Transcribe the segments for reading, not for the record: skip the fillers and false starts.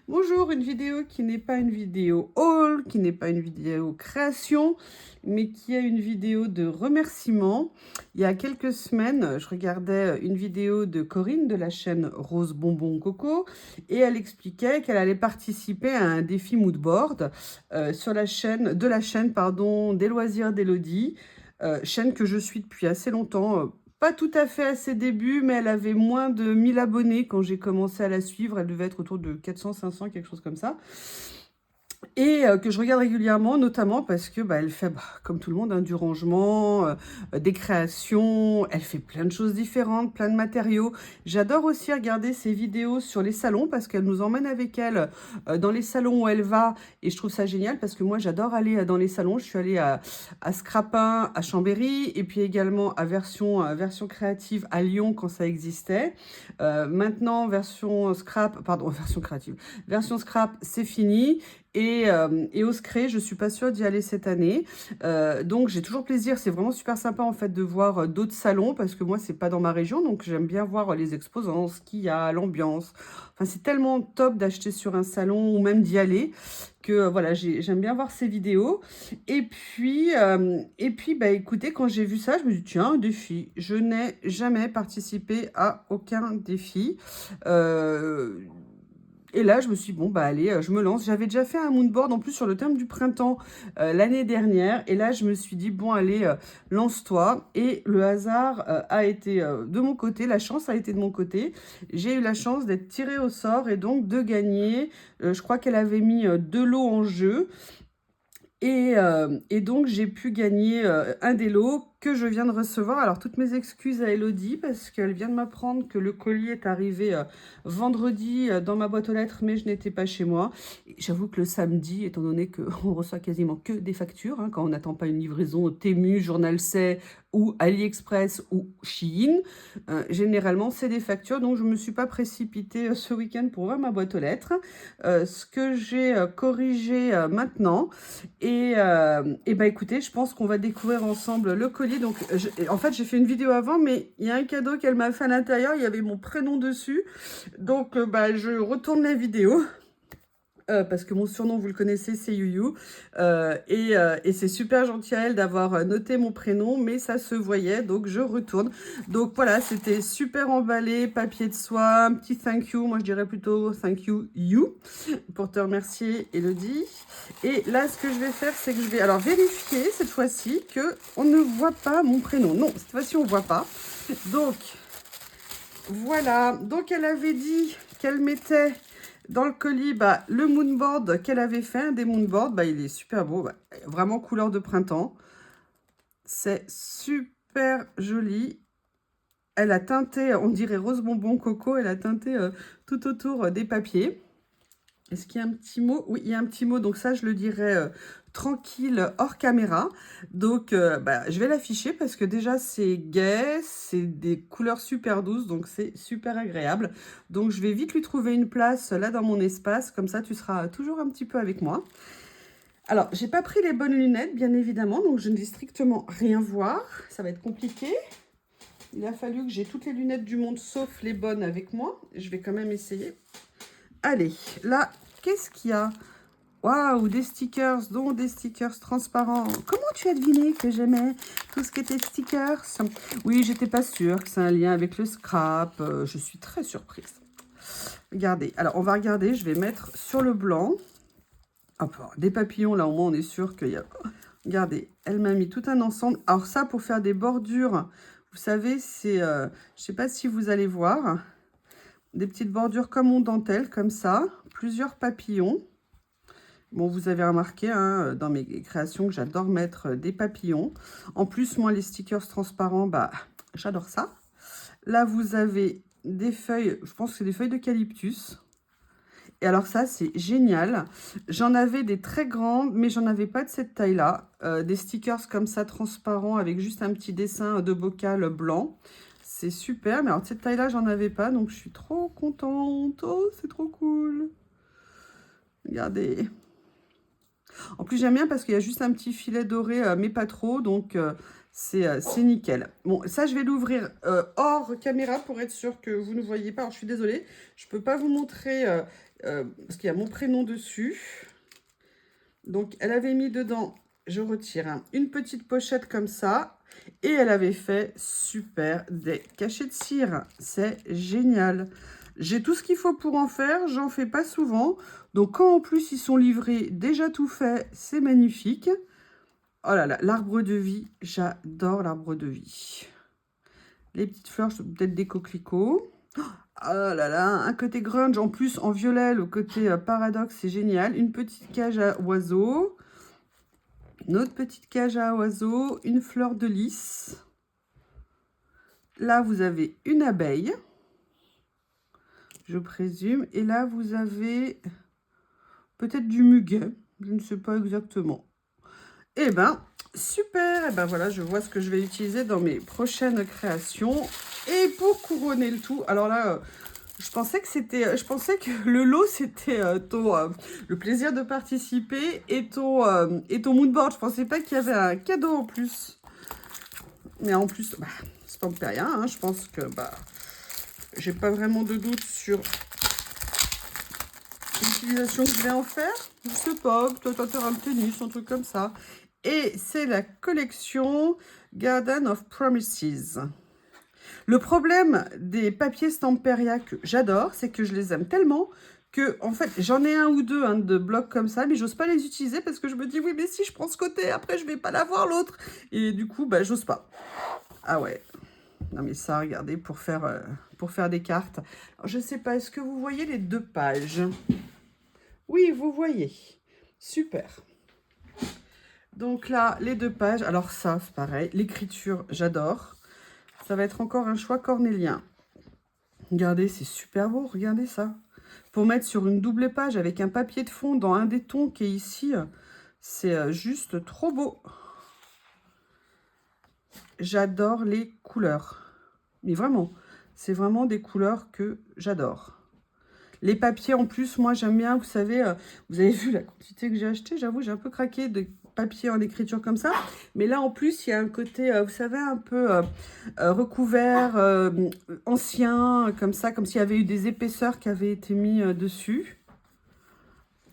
Bonjour, une vidéo qui n'est pas une vidéo haul, qui n'est pas une vidéo création, mais qui est une vidéo de remerciement. Il y a quelques semaines, je regardais une vidéo de Corinne de la chaîne Rose Bonbon Coco et elle expliquait qu'elle allait participer à un défi moodboard sur la chaîne, pardon, des loisirs d'Elodie, chaîne que je suis depuis assez longtemps. Pas tout à fait à ses débuts, mais elle avait moins de 1000 abonnés quand j'ai commencé à la suivre. Elle devait être autour de 400, 500, quelque chose comme ça. Et que je regarde régulièrement, notamment parce que elle fait, comme tout le monde, hein, du rangement, des créations. Elle fait plein de choses différentes, plein de matériaux. J'adore aussi regarder ses vidéos sur les salons parce qu'elle nous emmène avec elle dans les salons où elle va. Et je trouve ça génial parce que moi, j'adore aller dans les salons. Je suis allée à Scrapin, à Chambéry, et puis également à version créative à Lyon quand ça existait. Maintenant, version scrap, pardon, version créative. Version scrap, c'est fini. Et au Scré, je suis pas sûre d'y aller cette année. Donc j'ai toujours plaisir. C'est vraiment super sympa en fait de voir d'autres salons parce que moi c'est pas dans ma région, donc j'aime bien voir les exposants, ce qu'il y a, l'ambiance. Enfin c'est tellement top d'acheter sur un salon ou même d'y aller que voilà, j'aime bien voir ces vidéos. Et puis écoutez, quand j'ai vu ça, je me dis tiens, un défi. Je n'ai jamais participé à aucun défi. Euh, et là, je me suis dit, bon, allez, je me lance. J'avais déjà fait un moodboard en plus sur le thème du printemps l'année dernière. Et là, je me suis dit, bon, allez, lance-toi. Et le hasard a été de mon côté, la chance a été de mon côté. J'ai eu la chance d'être tirée au sort et donc de gagner. Je crois qu'elle avait mis 2 lots en jeu. Et donc, j'ai pu gagner un des lots que je viens de recevoir. Alors, toutes mes excuses à Elodie parce qu'elle vient de m'apprendre que le colis est arrivé vendredi dans ma boîte aux lettres, mais je n'étais pas chez moi. J'avoue que le samedi, étant donné qu'on reçoit quasiment que des factures, hein, quand on n'attend pas une livraison Temu, Journal C ou AliExpress ou Shein, généralement, c'est des factures. Donc, je ne me suis pas précipitée ce week-end pour ouvrir ma boîte aux lettres. Ce que j'ai corrigé maintenant. Et écoutez, je pense qu'on va découvrir ensemble le colis. Donc, en fait, j'ai fait une vidéo avant, mais il y a un cadeau qu'elle m'a fait à l'intérieur. Il y avait mon prénom dessus. Donc, je retourne la vidéo. Parce que mon surnom, vous le connaissez, c'est Youyou. Et c'est super gentil à elle d'avoir noté mon prénom, mais ça se voyait, donc je retourne. Donc voilà, c'était super emballé, papier de soie, un petit thank you. Moi, je dirais plutôt thank you, you, pour te remercier, Elodie. Et là, ce que je vais faire, c'est que je vais alors vérifier cette fois-ci qu'on ne voit pas mon prénom. Non, cette fois-ci, on ne voit pas. Donc, voilà. Donc, elle avait dit qu'elle mettait dans le colis le moonboard qu'elle avait fait, un des moonboards. Il est super beau. Vraiment couleur de printemps. C'est super joli. Elle a teinté, on dirait rose bonbon coco. Elle a teinté tout autour des papiers. Est-ce qu'il y a un petit mot? Oui, il y a un petit mot. Donc ça, je le dirais tranquille, hors caméra. Donc, je vais l'afficher parce que déjà, c'est gai. C'est des couleurs super douces. Donc, c'est super agréable. Donc, je vais vite lui trouver une place là dans mon espace. Comme ça, tu seras toujours un petit peu avec moi. Alors, j'ai pas pris les bonnes lunettes, bien évidemment. Donc, je ne vais strictement rien voir. Ça va être compliqué. Il a fallu que j'ai toutes les lunettes du monde, sauf les bonnes avec moi. Je vais quand même essayer. Allez, là, qu'est-ce qu'il y a? Waouh, des stickers, dont des stickers transparents. Comment tu as deviné que j'aimais tout ce qui était stickers? Oui, j'étais pas sûre que c'est un lien avec le scrap. Je suis très surprise. Regardez, alors on va regarder, je vais mettre sur le blanc. Hop, des papillons, là au moins on est sûr qu'il y a... Regardez, elle m'a mis tout un ensemble. Alors ça, pour faire des bordures, vous savez, c'est... je sais pas si vous allez voir. Des petites bordures comme en dentelle, comme ça. Plusieurs papillons. Bon, vous avez remarqué hein, dans mes créations que j'adore mettre des papillons. En plus, moi, les stickers transparents, j'adore ça. Là, vous avez des feuilles, je pense que c'est des feuilles d'eucalyptus. Et alors ça, c'est génial. J'en avais des très grandes, mais j'en avais pas de cette taille-là. Des stickers comme ça, transparents, avec juste un petit dessin de bocal blanc. C'est super, mais alors de cette taille-là, j'en avais pas, donc je suis trop contente. Oh, c'est trop cool. Regardez. En plus, j'aime bien parce qu'il y a juste un petit filet doré, mais pas trop, donc c'est nickel. Bon, ça, je vais l'ouvrir hors caméra pour être sûr que vous ne voyez pas. Alors, je suis désolée, je ne peux pas vous montrer parce qu'il y a mon prénom dessus. Donc, elle avait mis dedans, je retire, hein, une petite pochette comme ça. Et elle avait fait super des cachets de cire. C'est génial. J'ai tout ce qu'il faut pour en faire. J'en fais pas souvent. Donc, quand en plus ils sont livrés, déjà tout fait, c'est magnifique. Oh là là, l'arbre de vie. J'adore l'arbre de vie. Les petites fleurs, peut-être des coquelicots. Oh là là, un côté grunge en plus en violet, le côté paradoxe, c'est génial. Une petite cage à oiseaux. Une autre petite cage à oiseaux, une fleur de lys. Là, vous avez une abeille, je présume. Et là, vous avez peut-être du muguet, je ne sais pas exactement. Eh ben, super. Eh ben voilà, je vois ce que je vais utiliser dans mes prochaines créations. Et pour couronner le tout, alors là, je pensais que le lot c'était le plaisir de participer et ton mood board. Je pensais pas qu'il y avait un cadeau en plus. Mais en plus, bah, Stamperia, hein, je pense que j'ai pas vraiment de doute sur l'utilisation que je vais en faire. Je sais pas, peut-être un terrain de tennis, un truc comme ça. Et c'est la collection Garden of Promises. Le problème des papiers Stamperia que j'adore, c'est que je les aime tellement que, en fait, j'en ai un ou deux de blocs comme ça, mais j'ose pas les utiliser parce que je me dis, oui, mais si je prends ce côté, après, je vais pas l'avoir l'autre. Et du coup, j'ose pas. Ah ouais. Non, mais ça, regardez, pour faire des cartes. Alors, je sais pas, est-ce que vous voyez les 2 pages? Oui, vous voyez. Super. Donc là, les 2 pages. Alors ça, c'est pareil. L'écriture, j'adore. Ça va être encore un choix cornélien. Regardez, c'est super beau. Regardez ça. Pour mettre sur une double page avec un papier de fond dans un des tons qui est ici, c'est juste trop beau. J'adore les couleurs. Mais vraiment, c'est vraiment des couleurs que j'adore. Les papiers, en plus, moi, j'aime bien, vous savez, vous avez vu la quantité que j'ai acheté. J'avoue, j'ai un peu craqué de papier en écriture comme ça. Mais là, en plus, il y a un côté, vous savez, un peu recouvert, ancien, comme ça, comme s'il y avait eu des épaisseurs qui avaient été mis dessus.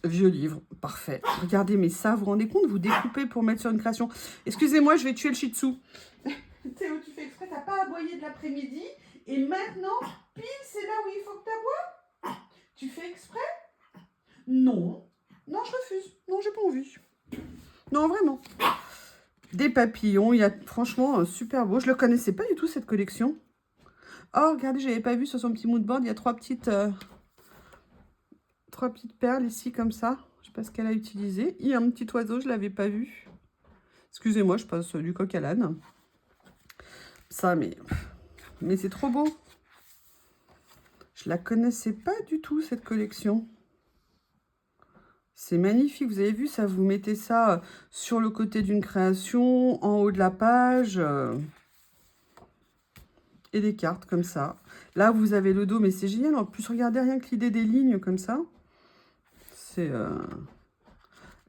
Vieux livre, parfait. Regardez, mais ça, vous vous rendez compte, vous découpez pour mettre sur une création. Excusez-moi, je vais tuer le shih tzu. Théo, tu fais exprès, t'as pas aboyé de l'après-midi. Et maintenant, pile, c'est là où il faut que t'aboies. Tu fais exprès? Non. Non, je refuse. Non, j'ai pas envie. Non, vraiment. Des papillons, il y a franchement super beau. Je le connaissais pas du tout, cette collection. Oh, regardez, j'avais pas vu sur son petit mood board, il y a 3 petites perles ici, comme ça. Je sais pas ce qu'elle a utilisé. Il y a un petit oiseau, je l'avais pas vu. Excusez-moi, je passe du coq à l'âne. Ça, mais c'est trop beau. Je la connaissais pas du tout, cette collection. C'est magnifique. Vous avez vu, ça, vous mettez ça sur le côté d'une création, en haut de la page. Et des cartes comme ça. Là, vous avez le dos, mais c'est génial. En plus, regardez rien que l'idée des lignes comme ça. C'est...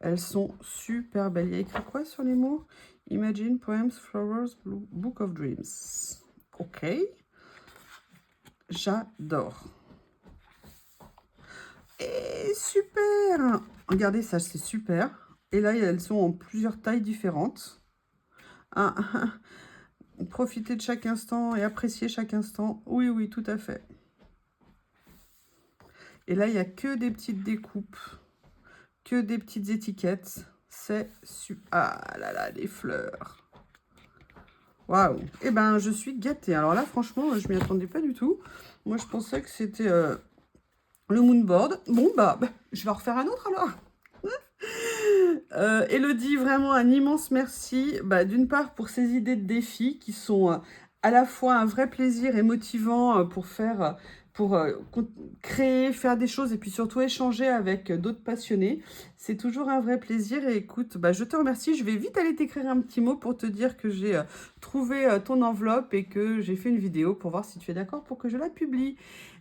Elles sont super belles. Il y a écrit quoi sur les mots? Imagine, Poems, Flowers, Book of Dreams. Ok. J'adore. Et super! Regardez ça, c'est super. Et là, elles sont en plusieurs tailles différentes. Ah, profitez de chaque instant et appréciez chaque instant. Oui, oui, tout à fait. Et là, il n'y a que des petites découpes, que des petites étiquettes. C'est super. Ah là là, des fleurs. Waouh! Eh ben, je suis gâtée. Alors là, franchement, je m'y attendais pas du tout. Moi, je pensais que c'était le moonboard. Bon, je vais en refaire un autre alors. Elodie, vraiment un immense merci. D'une part, pour ces idées de défis qui sont à la fois un vrai plaisir et motivant pour faire... pour créer, faire des choses et puis surtout échanger avec d'autres passionnés. C'est toujours un vrai plaisir et écoute, je te remercie. Je vais vite aller t'écrire un petit mot pour te dire que j'ai trouvé ton enveloppe et que j'ai fait une vidéo pour voir si tu es d'accord pour que je la publie.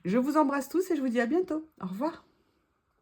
Je vous embrasse tous et je vous dis à bientôt. Au revoir.